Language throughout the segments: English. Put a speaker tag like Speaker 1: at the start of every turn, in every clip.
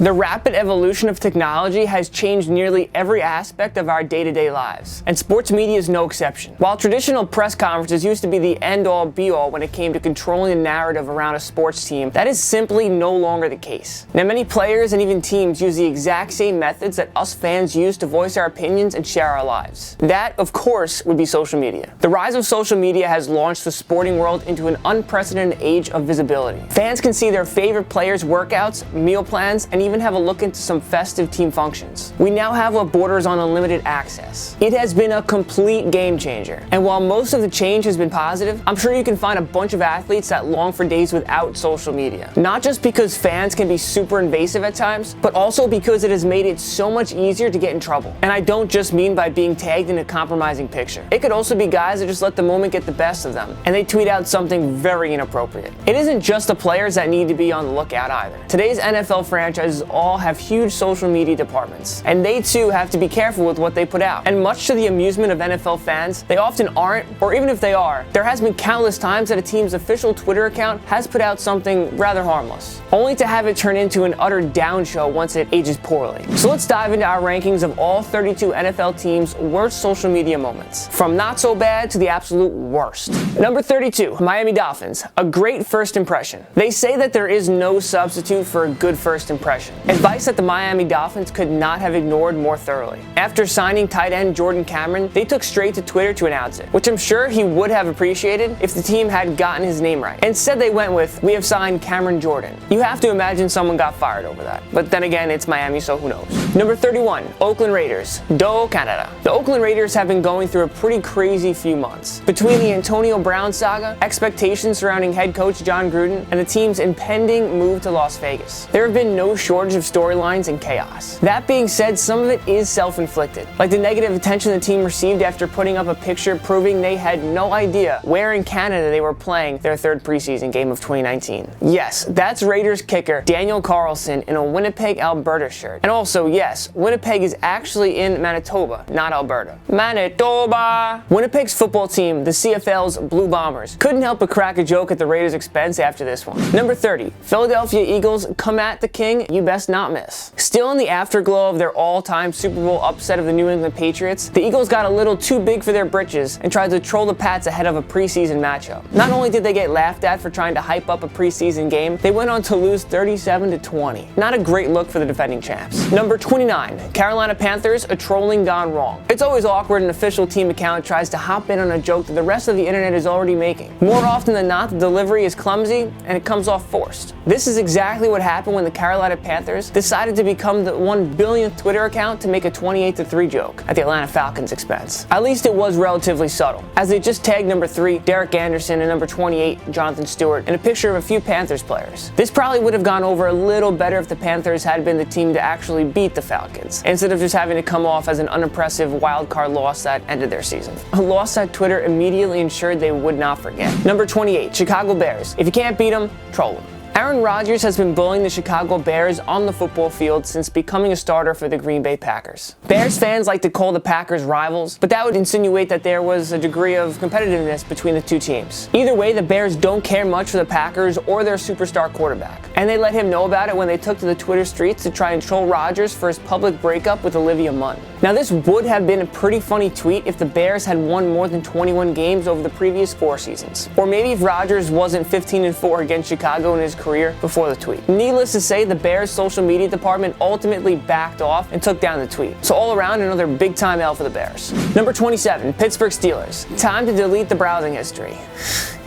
Speaker 1: The rapid evolution of technology has changed nearly every aspect of our day-to-day lives, and sports media is no exception. While traditional press conferences used to be the end-all be-all when it came to controlling the narrative around a sports team, that is simply no longer the case. Now, many players and even teams use the exact same methods that us fans use to voice our opinions and share our lives. That, of course, would be social media. The rise of social media has launched the sporting world into an unprecedented age of visibility. Fans can see their favorite players' workouts, meal plans, and even have a look into some festive team functions. We now have what borders on unlimited access. It has been a complete game changer. And while most of the change has been positive, I'm sure you can find a bunch of athletes that long for days without social media. Not just because fans can be super invasive at times, but also because it has made it so much easier to get in trouble. And I don't just mean by being tagged in a compromising picture. It could also be guys that just let the moment get the best of them, and they tweet out something very inappropriate. It isn't just the players that need to be on the lookout either. Today's NFL franchises all have huge social media departments, and they too have to be careful with what they put out. And much to the amusement of NFL fans, they often aren't, or even if they are, there has been countless times that a team's official Twitter account has put out something rather harmless, only to have it turn into an utter down show once it ages poorly. So let's dive into our rankings of all 32 NFL teams' worst social media moments, from not so bad to the absolute worst. Number 32, Miami Dolphins, a great first impression. They say that there is no substitute for a good first impression. Advice that the Miami Dolphins could not have ignored more thoroughly. After signing tight end Jordan Cameron, they took straight to Twitter to announce it, which I'm sure he would have appreciated if the team had gotten his name right. Instead, they went with, "We have signed Cameron Jordan." You have to imagine someone got fired over that. But then again, it's Miami, so who knows. Number 31, Oakland Raiders, Do Canada. The Oakland Raiders have been going through a pretty crazy few months. Between the Antonio Brown saga, expectations surrounding head coach John Gruden, and the team's impending move to Las Vegas, there have been no shortage of storylines and chaos. That being said, some of it is self-inflicted, like the negative attention the team received after putting up a picture proving they had no idea where in Canada they were playing their third preseason game of 2019. Yes, that's Raiders kicker Daniel Carlson in a Winnipeg, Alberta shirt. And also, yes, Winnipeg is actually in Manitoba, not Alberta. Manitoba! Winnipeg's football team, the CFL's Blue Bombers, couldn't help but crack a joke at the Raiders' expense after this one. Number 30, Philadelphia Eagles, come at the king, you best not miss. Still in the afterglow of their all-time Super Bowl upset of the New England Patriots, the Eagles got a little too big for their britches and tried to troll the Pats ahead of a preseason matchup. Not only did they get laughed at for trying to hype up a preseason game, they went on to lose 37-20. Not a great look for the defending champs. Number 29, Carolina Panthers, a trolling gone wrong. It's always awkward an official team account tries to hop in on a joke that the rest of the internet is already making. More often than not, the delivery is clumsy and it comes off forced. This is exactly what happened when the Carolina Panthers decided to become the 1 billionth Twitter account to make a 28-3 joke at the Atlanta Falcons' expense. At least it was relatively subtle, as they just tagged number 3, Derek Anderson, and number 28, Jonathan Stewart, and a picture of a few Panthers players. This probably would have gone over a little better if the Panthers had been the team to actually beat the Falcons, instead of just having to come off as an unimpressive wildcard loss that ended their season. A loss that Twitter immediately ensured they would not forget. Number 28, Chicago Bears. If you can't beat them, troll them. Aaron Rodgers has been bullying the Chicago Bears on the football field since becoming a starter for the Green Bay Packers. Bears fans like to call the Packers rivals, but that would insinuate that there was a degree of competitiveness between the two teams. Either way, the Bears don't care much for the Packers or their superstar quarterback, and they let him know about it when they took to the Twitter streets to try and troll Rodgers for his public breakup with Olivia Munn. Now, this would have been a pretty funny tweet if the Bears had won more than 21 games over the previous 4 seasons, or maybe if Rodgers wasn't 15-4 against Chicago in his career before the tweet. Needless to say, the Bears' social media department ultimately backed off and took down the tweet. So all around, another big-time L for the Bears. Number 27, Pittsburgh Steelers. Time to delete the browsing history.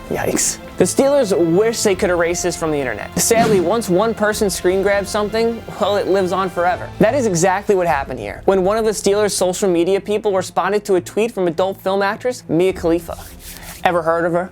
Speaker 1: Yikes. The Steelers wish they could erase this from the internet. Sadly, once one person screen grabs something, well, it lives on forever. That is exactly what happened here, when one of the Steelers' social media people responded to a tweet from adult film actress Mia Khalifa. Ever heard of her?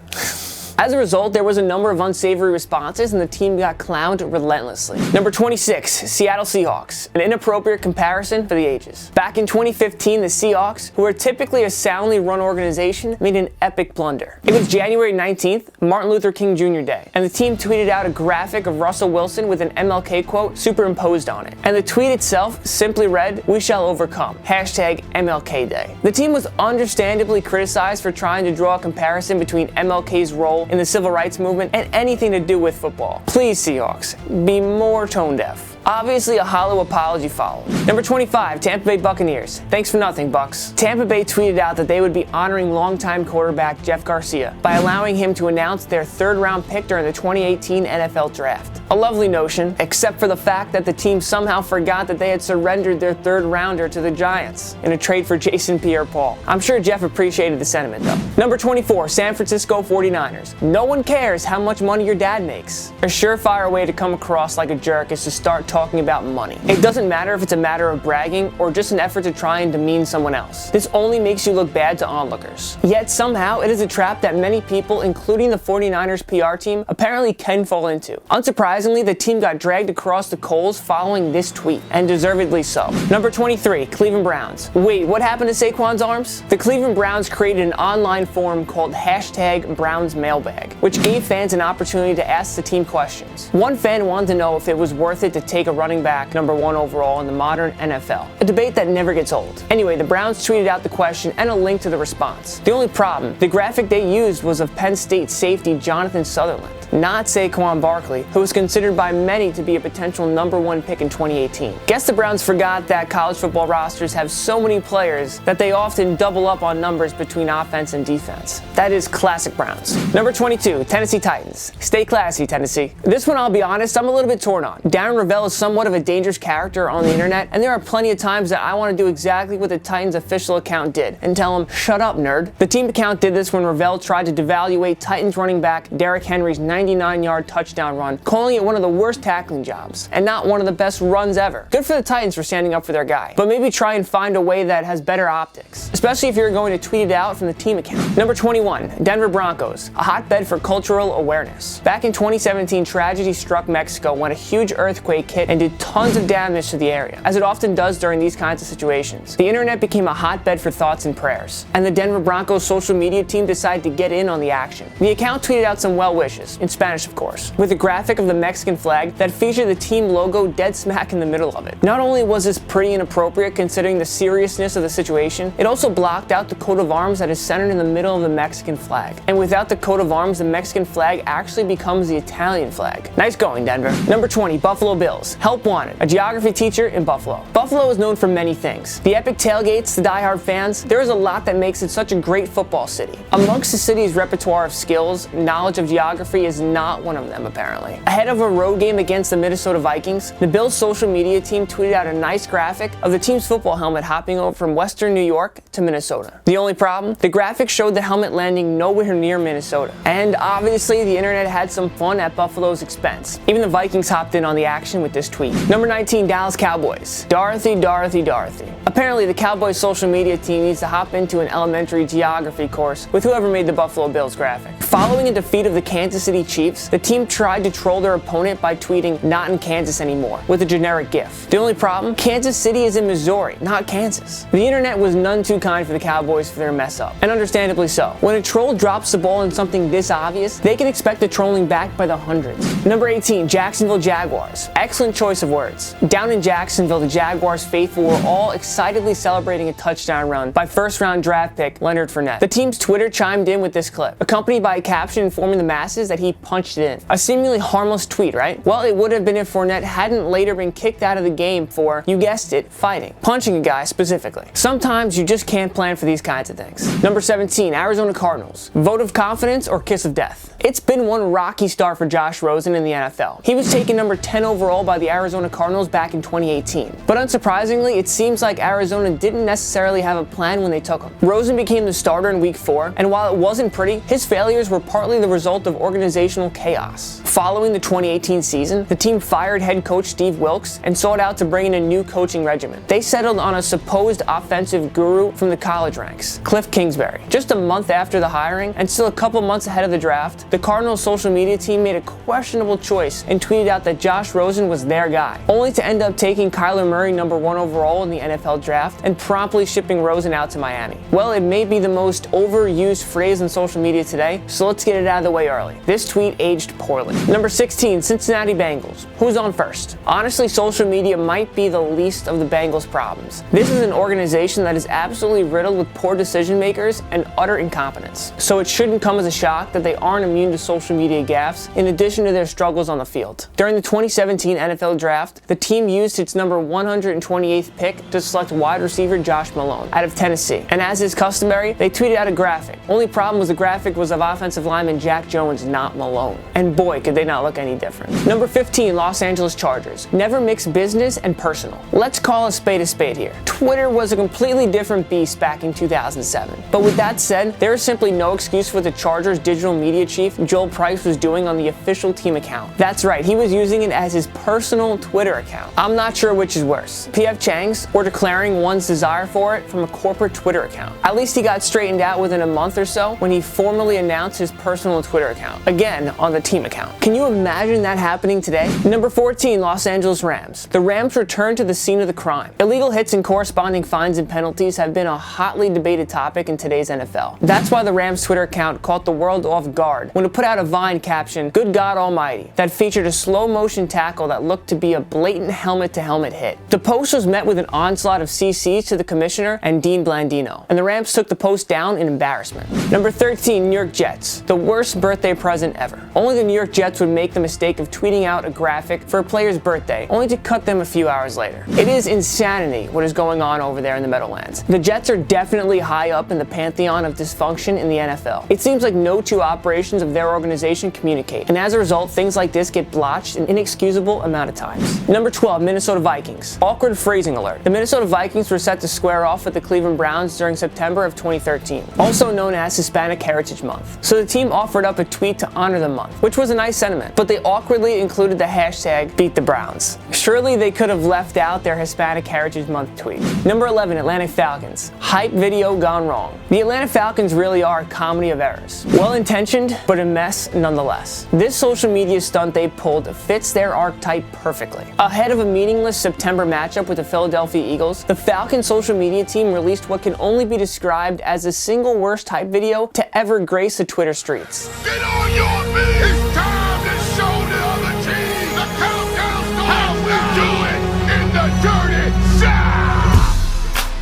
Speaker 1: As a result, there was a number of unsavory responses and the team got clowned relentlessly. Number 26, Seattle Seahawks, an inappropriate comparison for the ages. Back in 2015, the Seahawks, who are typically a soundly run organization, made an epic blunder. It was January 19th, Martin Luther King Jr. Day, and the team tweeted out a graphic of Russell Wilson with an MLK quote superimposed on it. And the tweet itself simply read, "We shall overcome, #MLK Day." The team was understandably criticized for trying to draw a comparison between MLK's role in the civil rights movement and anything to do with football. Please, Seahawks, be more tone deaf. Obviously, a hollow apology followed. Number 25, Tampa Bay Buccaneers. Thanks for nothing, Bucks. Tampa Bay tweeted out that they would be honoring longtime quarterback Jeff Garcia by allowing him to announce their third-round pick during the 2018 NFL Draft. A lovely notion, except for the fact that the team somehow forgot that they had surrendered their third-rounder to the Giants in a trade for Jason Pierre-Paul. I'm sure Jeff appreciated the sentiment, though. Number 24, San Francisco 49ers. No one cares how much money your dad makes. A surefire way to come across like a jerk is to start talking about money. It doesn't matter if it's a matter of bragging or just an effort to try and demean someone else. This only makes you look bad to onlookers. Yet somehow it is a trap that many people, including the 49ers PR team, apparently can fall into. Unsurprisingly, the team got dragged across the coals following this tweet, and deservedly so. Number 23, Cleveland Browns. Wait, what happened to Saquon's arms? The Cleveland Browns created an online forum called #BrownsMailbag, which gave fans an opportunity to ask the team questions. One fan wanted to know if it was worth it to take a running back number 1 overall in the modern NFL. A debate that never gets old. Anyway, the Browns tweeted out the question and a link to the response. The only problem, the graphic they used was of Penn State safety Jonathan Sutherland, not Saquon Barkley, who was considered by many to be a potential number 1 pick in 2018. Guess the Browns forgot that college football rosters have so many players that they often double up on numbers between offense and defense. That is classic Browns. Number 22, Tennessee Titans. Stay classy, Tennessee. This one, I'll be honest, I'm a little bit torn on. Darren Rovell is somewhat of a dangerous character on the internet, and there are plenty of times that I want to do exactly what the Titans official account did and tell him, shut up, nerd. The team account did this when Rovell tried to devaluate Titans running back Derrick Henry's 99-yard touchdown run, calling it one of the worst tackling jobs and not one of the best runs ever. Good for the Titans for standing up for their guy, but maybe try and find a way that has better optics, especially if you're going to tweet it out from the team account. Number 21, Denver Broncos, a hotbed for cultural awareness. Back in 2017, tragedy struck Mexico when a huge earthquake hit and did tons of damage to the area, as it often does during these kinds of situations. The internet became a hotbed for thoughts and prayers, and the Denver Broncos social media team decided to get in on the action. The account tweeted out some well wishes, in Spanish of course, with a graphic of the Mexican flag that featured the team logo dead smack in the middle of it. Not only was this pretty inappropriate considering the seriousness of the situation, it also blocked out the coat of arms that is centered in the middle of the Mexican flag. And without the coat of arms, the Mexican flag actually becomes the Italian flag. Nice going, Denver. Number 20, Buffalo Bills. Help wanted. A geography teacher in Buffalo. Buffalo is known for many things. The epic tailgates, the diehard fans, there is a lot that makes it such a great football city. Amongst the city's repertoire of skills, knowledge of geography is not one of them, apparently. Ahead of a road game against the Minnesota Vikings, the Bills' social media team tweeted out a nice graphic of the team's football helmet hopping over from western New York to Minnesota. The only problem? The graphic showed the helmet landing nowhere near Minnesota. And obviously, the internet had some fun at Buffalo's expense. Even the Vikings hopped in on the action with this tweet. Number 19, Dallas Cowboys. Dorothy, Dorothy, Dorothy. Apparently, the Cowboys social media team needs to hop into an elementary geography course with whoever made the Buffalo Bills graphic. Following a defeat of the Kansas City Chiefs, the team tried to troll their opponent by tweeting, "Not in Kansas anymore," with a generic GIF. The only problem? Kansas City is in Missouri, not Kansas. The internet was none too kind for the Cowboys for their mess up, and understandably so. When a troll drops the ball in something this obvious, they can expect the trolling back by the hundreds. Number 18, Jacksonville Jaguars. Excellent choice of words. Down in Jacksonville, the Jaguars faithful were all excitedly celebrating a touchdown run by first-round draft pick Leonard Fournette. The team's Twitter chimed in with this clip, accompanied by a caption informing the masses that he punched it in. A seemingly harmless tweet, right? Well, it would have been if Fournette hadn't later been kicked out of the game for, you guessed it, fighting. Punching a guy specifically. Sometimes you just can't plan for these kinds of things. Number 17, Arizona Cardinals. Vote of confidence or kiss of death? It's been one rocky start for Josh Rosen in the NFL. He was taken number 10 overall by the Arizona Cardinals back in 2018. But unsurprisingly, it seems like Arizona didn't necessarily have a plan when they took him. Rosen became the starter in week 4, and while it wasn't pretty, his failures were partly the result of organizational chaos. Following the 2018 season, the team fired head coach Steve Wilks and sought out to bring in a new coaching regimen. They settled on a supposed offensive guru from the college ranks, Cliff Kingsbury. Just a month after the hiring, and still a couple months ahead of the draft, the Cardinals social media team made a questionable choice and tweeted out that Josh Rosen was their guy, only to end up taking Kyler Murray number 1 overall in the NFL draft and promptly shipping Rosen out to Miami. Well, it may be the most overused phrase in social media today, so let's get it out of the way early. This tweet aged poorly. Number 16, Cincinnati Bengals. Who's on first? Honestly, social media might be the least of the Bengals' problems. This is an organization that is absolutely riddled with poor decision makers and utter incompetence. So it shouldn't come as a shock that they aren't immune to social media gaffes in addition to their struggles on the field. During the 2017 NFL Draft, the team used its number 128th pick to select wide receiver Josh Malone out of Tennessee. And as is customary, they tweeted out a graphic. Only problem was the graphic was of offensive lineman Jack Jones, not Malone. And boy, could they not look any different. Number 15, Los Angeles Chargers. Never mix business and personal. Let's call a spade here. Twitter was a completely different beast back in 2007. But with that said, there is simply no excuse for what the Chargers digital media chief Joel Price was doing on the official team account. That's right, he was using it as his personal Twitter account. I'm not sure which is worse, PF Chang's or declaring one's desire for it from a corporate Twitter account. At least he got straightened out within a month or so when he formally announced his personal Twitter account, again on the team account. Can you imagine that happening today? Number 14, Los Angeles Rams. The Rams returned to the scene of the crime. Illegal hits and corresponding fines and penalties have been a hotly debated topic in today's NFL. That's why the Rams Twitter account caught the world off guard when it put out a Vine caption, "Good God Almighty," that featured a slow motion tackle that looked to be a blatant helmet-to-helmet hit. The post was met with an onslaught of CCs to the commissioner and Dean Blandino, and the Rams took the post down in embarrassment. Number 13, New York Jets. The worst birthday present ever. Only the New York Jets would make the mistake of tweeting out a graphic for a player's birthday, only to cut them a few hours later. It is insanity what is going on over there in the Meadowlands. The Jets are definitely high up in the pantheon of dysfunction in the NFL. It seems like no two operations of their organization communicate, and as a result, things like this get blotched an inexcusable amount of times. Number 12, Minnesota Vikings. Awkward phrasing alert. The Minnesota Vikings were set to square off with the Cleveland Browns during September of 2013, also known as Hispanic Heritage Month. So the team offered up a tweet to honor the month, which was a nice sentiment, but they awkwardly included the hashtag #BeatTheBrowns. Surely they could have left out their Hispanic Heritage Month tweet. Number 11, Atlanta Falcons. Hype video gone wrong. The Atlanta Falcons really are a comedy of errors. Well-intentioned, but a mess nonetheless. This social media stunt they pulled fits their archetype perfectly. Ahead of a meaningless September matchup with the Philadelphia Eagles, the Falcons social media team released what can only be described as the single worst hype video to ever grace the Twitter streets.
Speaker 2: Get on your feet! It's time to show the other team the countdown starts. How we do it in the dirty south.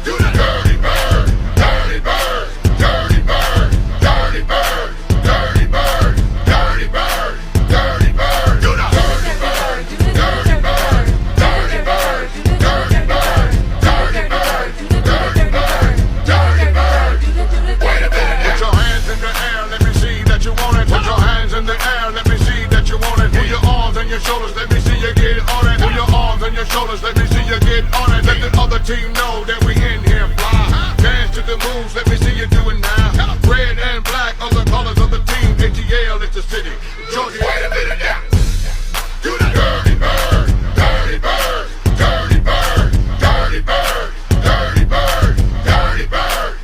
Speaker 2: Do the dirty bird, dirty bird, dirty bird, dirty bird, dirty bird, dirty bird, dirty bird. Do the dirty bird, dirty bird, dirty bird, dirty bird, dirty bird, dirty bird, dirty bird. Wait a minute. Put your hands in the air, let me see that you want it. Put your hands in the air, let me see that you want it. Put your arms and your shoulders, let me see you get on it. Put your arms and your shoulders, let me see you get on it. Let the other team know that we in here fly. Dance to the moves, let me see you do it now. Red and black are the colors of the team. ATL is the city. Georgia. Wait a minute now. Do the dirty bird, dirty bird, dirty bird, dirty bird, dirty bird, dirty bird.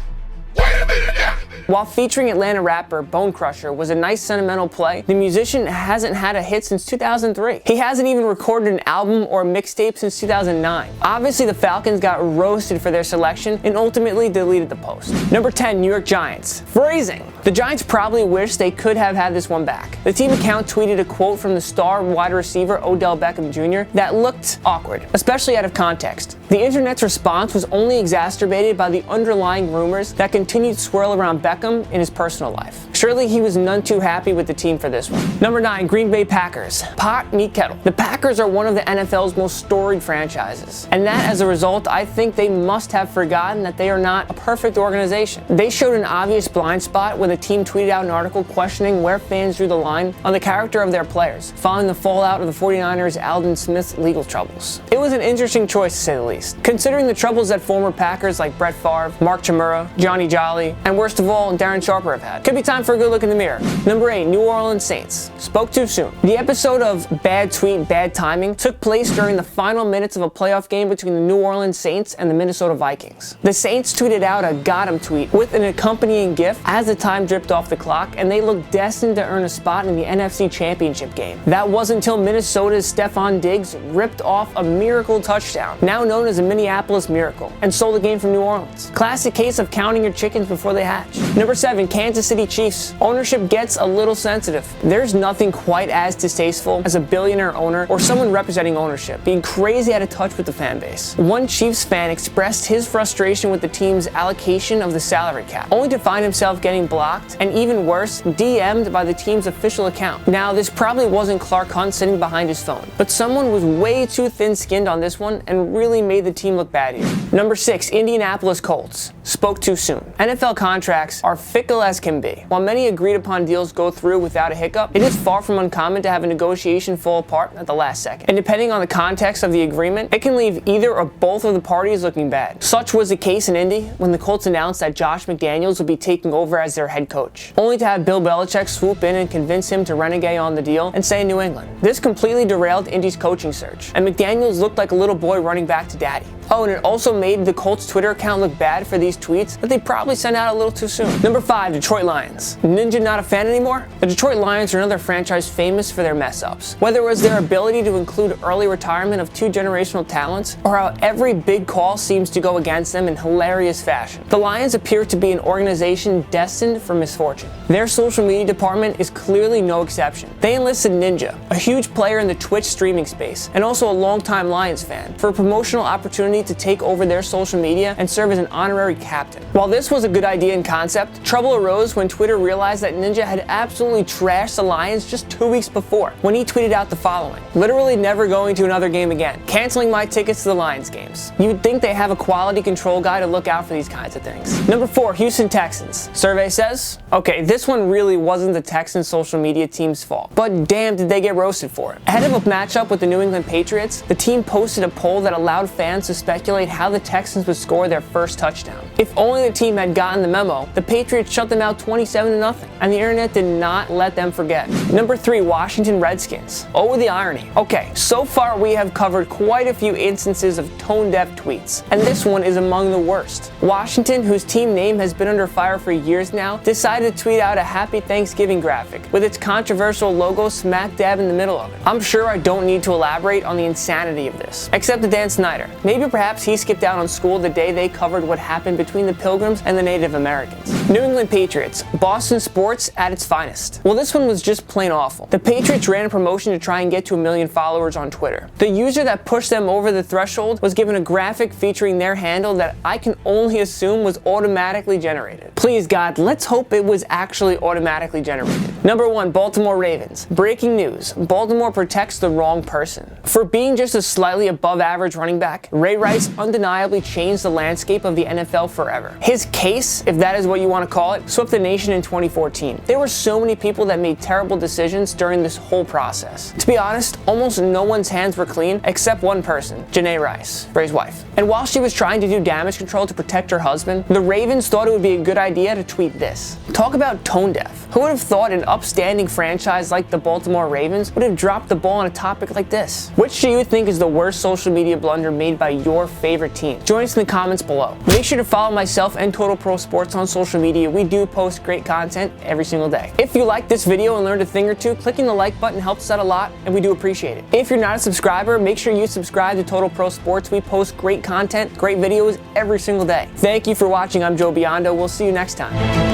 Speaker 2: Wait a minute now.
Speaker 1: While featuring Atlanta rapper Bone Crusher was a nice sentimental play, the musician hasn't had a hit since 2003. He hasn't even recorded an album or a mixtape since 2009. Obviously, the Falcons got roasted for their selection and ultimately deleted the post. Number 10, New York Giants. Phrasing. The Giants probably wish they could have had this one back. The team account tweeted a quote from the star wide receiver Odell Beckham Jr. that looked awkward, especially out of context. The internet's response was only exacerbated by the underlying rumors that continued to swirl around Beckham in his personal life. Surely he was none too happy with the team for this one. Number 9, Green Bay Packers. Pot meet kettle. The Packers are one of the NFL's most storied franchises, and that as a result, I think they must have forgotten that they are not a perfect organization. They showed an obvious blind spot when the team tweeted out an article questioning where fans drew the line on the character of their players, following the fallout of the 49ers' Aldon Smith's legal troubles. It was an interesting choice to say the least, considering the troubles that former Packers like Brett Favre, Mark Chmura, Johnny Jolly, and worst of all, Darren Sharper have had. Could be time for a good look in the mirror. Number 8, New Orleans Saints. Spoke too soon. The episode of Bad Tweet, Bad Timing took place during the final minutes of a playoff game between the New Orleans Saints and the Minnesota Vikings. The Saints tweeted out a "got him" tweet with an accompanying GIF as the time dripped off the clock, and they looked destined to earn a spot in the NFC Championship game. That wasn't until Minnesota's Stephon Diggs ripped off a miracle touchdown, now known as a Minneapolis Miracle, and stole the game from New Orleans. Classic case of counting your chickens before they hatch. Number 7, 7, Kansas City Chiefs. Ownership gets a little sensitive. There's nothing quite as distasteful as a billionaire owner or someone representing ownership being crazy out of touch with the fan base. One Chiefs fan expressed his frustration with the team's allocation of the salary cap, only to find himself getting blocked and, even worse, DM'd by the team's official account. Now, this probably wasn't Clark Hunt sitting behind his phone, but someone was way too thin-skinned on this one and really made the team look bad here. Number 6, Indianapolis Colts. Spoke too soon. NFL contracts are fickle as can be. While many agreed upon deals go through without a hiccup, it is far from uncommon to have a negotiation fall apart at the last second. And depending on the context of the agreement, it can leave either or both of the parties looking bad. Such was the case in Indy when the Colts announced that Josh McDaniels would be taking over as their head coach, only to have Bill Belichick swoop in and convince him to renegade on the deal and stay in New England. This completely derailed Indy's coaching search, and McDaniels looked like a little boy running back to daddy. Oh, and it also made the Colts Twitter account look bad for these tweets that they probably sent out a little too soon. Number 5, Detroit Lions. Ninja not a fan anymore? The Detroit Lions are another franchise famous for their mess-ups. Whether it was their ability to include early retirement of 2 generational talents, or how every big call seems to go against them in hilarious fashion, the Lions appear to be an organization destined for misfortune. Their social media department is clearly no exception. They enlisted Ninja, a huge player in the Twitch streaming space, and also a longtime Lions fan, for a promotional opportunity to take over their social media and serve as an honorary captain. While this was a good idea in concept, trouble arose when Twitter realized that Ninja had absolutely trashed the Lions just 2 weeks before, when he tweeted out the following: "Literally never going to another game again. Canceling my tickets to the Lions games." You would think they have a quality control guy to look out for these kinds of things. Number 4, Houston Texans. Survey says, okay, this one really wasn't the Texans social media team's fault, but damn did they get roasted for it. Ahead of a matchup with the New England Patriots, the team posted a poll that allowed fans to speculate how the Texans would score their first touchdown. If only the team had gotten the memo, the Patriots shut them out 27-0, and the internet did not let them forget. Number 3, Washington Redskins. Oh, the irony. Okay, so far we have covered quite a few instances of tone-deaf tweets, and this one is among the worst. Washington, whose team name has been under fire for years now, decided to tweet out a Happy Thanksgiving graphic with its controversial logo smack dab in the middle of it. I'm sure I don't need to elaborate on the insanity of this, except to Dan Snyder. Maybe perhaps he skipped out on school the day they covered what happened between the Pilgrims and the Native Americans. New England Patriots. Boston sports at its finest. Well, this one was just plain awful. The Patriots ran a promotion to try and get to 1 million followers on Twitter. The user that pushed them over the threshold was given a graphic featuring their handle that I can only assume was automatically generated. Please God, let's hope it was actually automatically generated. Number 1, Baltimore Ravens. Breaking news: Baltimore protects the wrong person. For being just a slightly above average running back, Ray Rice undeniably changed the landscape of the NFL forever. His case, if that is what you want to call it, swept the nation in 2014. There were so many people that made terrible decisions during this whole process. To be honest, almost no one's hands were clean except one person, Janae Rice, Ray's wife. And while she was trying to do damage control to protect her husband, the Ravens thought it would be a good idea to tweet this. Talk about tone deaf. Who would have thought an upstanding franchise like the Baltimore Ravens would have dropped the ball on a topic like this? Which do you think is the worst social media blunder made by your favorite team? Join us in the comments below. Make sure to follow myself and Total Pro Sports on social media. We do post great content every single day. If you liked this video and learned a thing or two, clicking the like button helps out a lot, and we do appreciate it. If you're not a subscriber, make sure you subscribe to Total Pro Sports. We post great content, great videos every single day. Thank you for watching. I'm Joe Biondo. We'll see you next time.